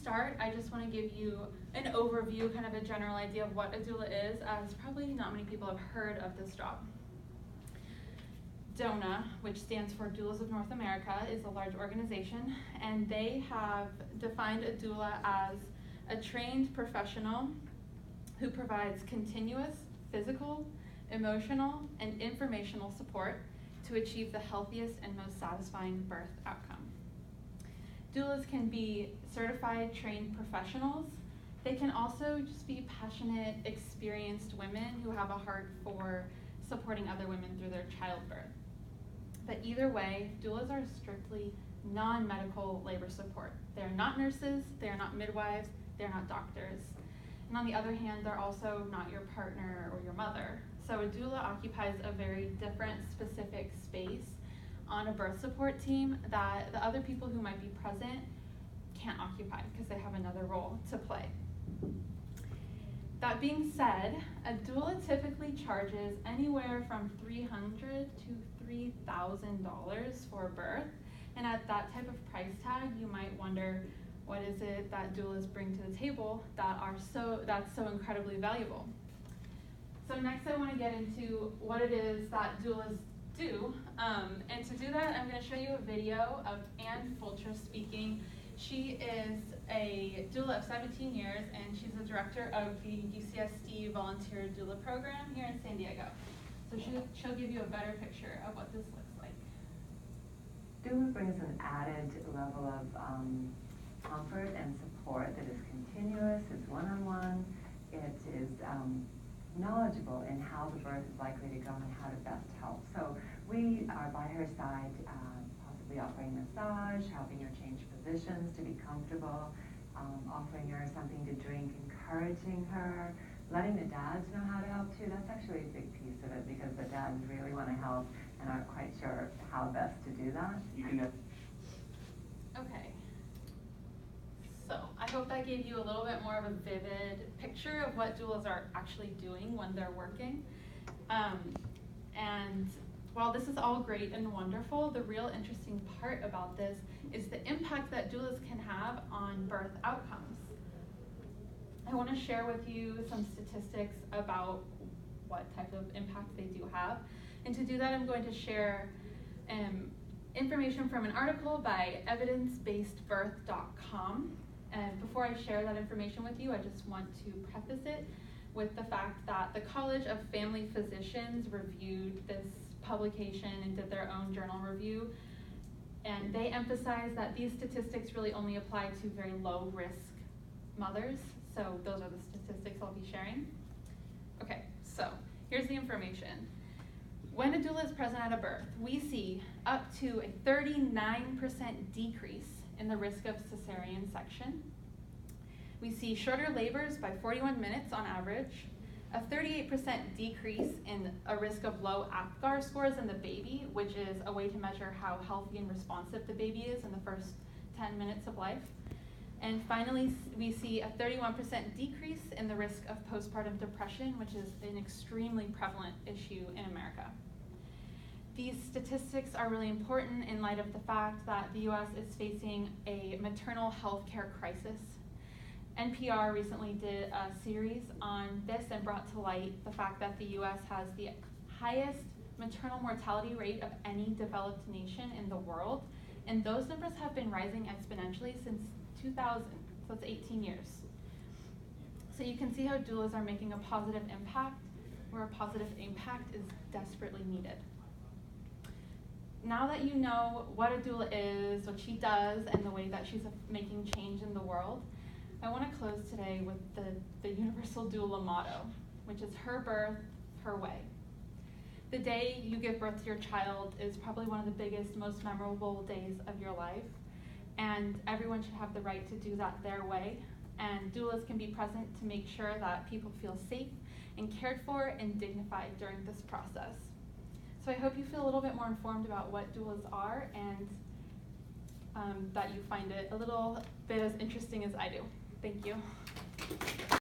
start, I just want to give you an overview, kind of a general idea of what a doula is, as probably not many people have heard of this job. DONA, which stands for Doulas of North America, is a large organization, and they have defined a doula as a trained professional who provides continuous physical, emotional, and informational support to achieve the healthiest and most satisfying birth outcome. Doulas can be certified trained professionals. They can also just be passionate, experienced women who have a heart for supporting other women through their childbirth. But either way, doulas are strictly non-medical labor support. They're not nurses, they're not midwives, they're not doctors. And on the other hand, they're also not your partner or your mother. So a doula occupies a very different specific space on a birth support team that the other people who might be present can't occupy because they have another role to play. That being said, a doula typically charges anywhere from $300 to $3,000 for a birth. And at that type of price tag, you might wonder, what is it that doulas bring to the table that's so incredibly valuable? So next I want to get into what it is that doulas do. And to do that, I'm going to show you a video of Ann Fulcher speaking. She is a doula of 17 years, and she's the director of the UCSD Volunteer Doula Program here in San Diego. So she'll give you a better picture of what this looks like. Doula brings an added level of comfort and support that is continuous, it's one-on-one, it is knowledgeable in how the birth is likely to go and how to best help. So we are by her side, possibly offering massage, helping her change positions to be comfortable, offering her something to drink, encouraging her, letting the dads know how to help too. That's actually a big piece of it because the dads really want to help and aren't quite sure how best to do that. Okay. So I hope that gave you a little bit more of a vivid picture of what doulas are actually doing when they're working. And while this is all great and wonderful, the real interesting part about this is the impact that doulas can have on birth outcomes. I want to share with you some statistics about what type of impact they do have. And to do that, I'm going to share information from an article by evidencebasedbirth.com. And before I share that information with you, I just want to preface it with the fact that the College of Family Physicians reviewed this publication and did their own journal review. And they emphasize that these statistics really only apply to very low risk mothers. So those are the statistics I'll be sharing. Okay, so here's the information. When a doula is present at a birth, we see up to a 39% decrease in the risk of cesarean section. We see shorter labors by 41 minutes on average, a 38% decrease in a risk of low APGAR scores in the baby, which is a way to measure how healthy and responsive the baby is in the first 10 minutes of life. And finally, we see a 31% decrease in the risk of postpartum depression, which is an extremely prevalent issue in America. These statistics are really important in light of the fact that the US is facing a maternal health care crisis. NPR recently did a series on this and brought to light the fact that the US has the highest maternal mortality rate of any developed nation in the world. And those numbers have been rising exponentially since 2000, so it's 18 years. So you can see how doulas are making a positive impact, where a positive impact is desperately needed. Now that you know what a doula is, what she does, and the way that she's making change in the world, I want to close today with the Universal Doula motto, which is her birth, her way. The day you give birth to your child is probably one of the biggest, most memorable days of your life, and everyone should have the right to do that their way. And doulas can be present to make sure that people feel safe and cared for and dignified during this process. So I hope you feel a little bit more informed about what doulas are and that you find it a little bit as interesting as I do. Thank you.